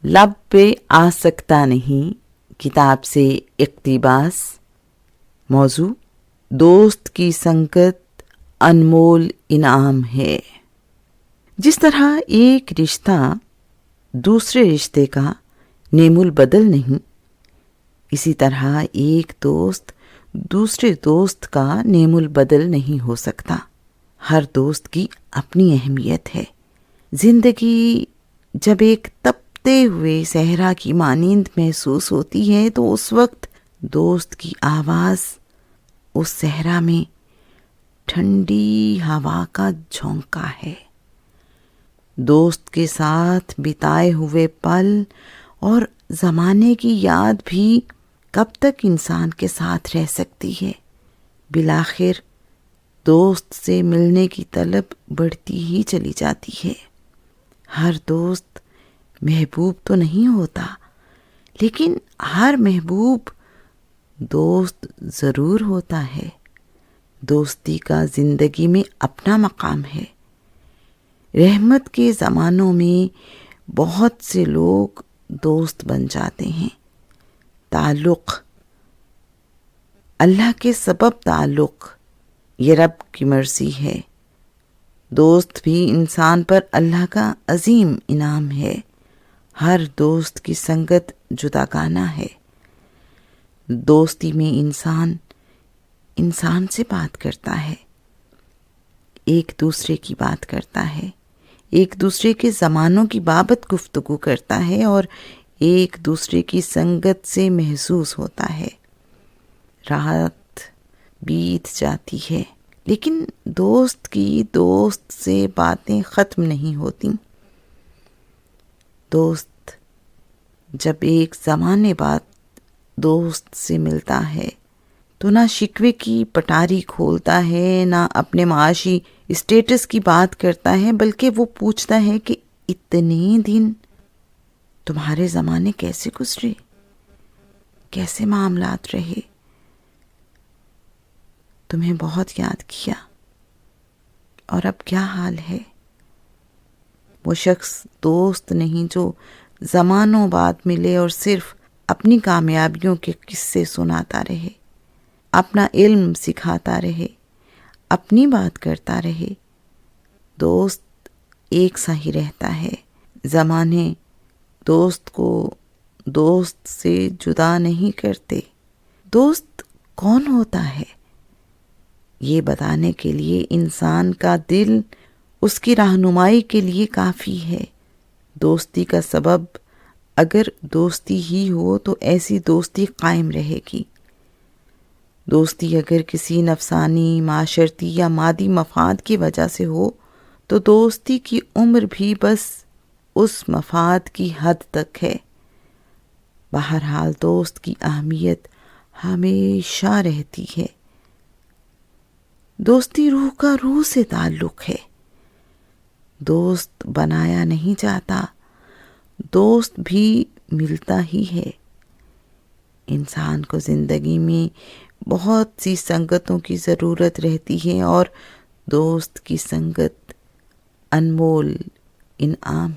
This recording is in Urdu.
لب پہ آ سکتا نہیں کتاب سے اقتباس۔ موضوع: دوست کی سنگت انمول انعام ہے۔ جس طرح ایک رشتہ دوسرے رشتے کا نعم البدل نہیں، اسی طرح ایک دوست دوسرے دوست کا نعم البدل نہیں ہو سکتا۔ ہر دوست کی اپنی اہمیت ہے۔ زندگی جب ایک تپتے ہوئے صحرا کی مانند محسوس ہوتی ہے تو اس وقت دوست کی آواز اس صحرا میں ٹھنڈی ہوا کا جھونکا ہے۔ دوست کے ساتھ بتائے ہوئے پل اور زمانے کی یاد بھی کب تک انسان کے ساتھ رہ سکتی ہے؟ بالآخر دوست سے ملنے کی طلب بڑھتی ہی چلی جاتی ہے۔ ہر دوست محبوب تو نہیں ہوتا، لیکن ہر محبوب دوست ضرور ہوتا ہے۔ دوستی کا زندگی میں اپنا مقام ہے۔ رحمت کے زمانوں میں بہت سے لوگ دوست بن جاتے ہیں۔ تعلق اللہ کے سبب تعلق، یہ رب کی مرضی ہے۔ دوست بھی انسان پر اللہ کا عظیم انعام ہے۔ ہر دوست کی سنگت جداگانہ ہے۔ دوستی میں انسان سے بات کرتا ہے، ایک دوسرے کی بات کرتا ہے، ایک دوسرے کے زمانوں کی بابت گفتگو کرتا ہے اور ایک دوسرے کی سنگت سے محسوس ہوتا ہے۔ رات بیت جاتی ہے لیکن دوست کی دوست سے باتیں ختم نہیں ہوتی۔ دوست جب ایک زمانے بعد دوست سے ملتا ہے تو نہ شکوے کی پٹاری کھولتا ہے، نہ اپنے معاشی اسٹیٹس کی بات کرتا ہے، بلکہ وہ پوچھتا ہے کہ اتنے دن تمہارے زمانے کیسے گزرے، کیسے معاملات رہے، تمہیں بہت یاد کیا اور اب کیا حال ہے۔ وہ شخص دوست نہیں جو زمانوں بعد ملے اور صرف اپنی کامیابیوں کے قصے سناتا رہے، اپنا علم سکھاتا رہے، اپنی بات کرتا رہے۔ دوست ایک سا ہی رہتا ہے۔ زمانے دوست کو دوست سے جدا نہیں کرتے۔ دوست کون ہوتا ہے یہ بتانے کے لیے انسان کا دل اس کی رہنمائی کے لیے کافی ہے۔ دوستی کا سبب اگر دوستی ہی ہو تو ایسی دوستی قائم رہے گی۔ دوستی اگر کسی نفسانی، معاشرتی یا مادی مفاد کی وجہ سے ہو تو دوستی کی عمر بھی بس اس مفاد کی حد تک ہے۔ بہرحال دوست کی اہمیت ہمیشہ رہتی ہے۔ دوستی روح کا روح سے تعلق ہے۔ دوست بنایا نہیں جاتا، دوست بھی ملتا ہی ہے۔ انسان کو زندگی میں بہت سی سنگتوں کی ضرورت رہتی ہے اور دوست کی سنگت انمول انعام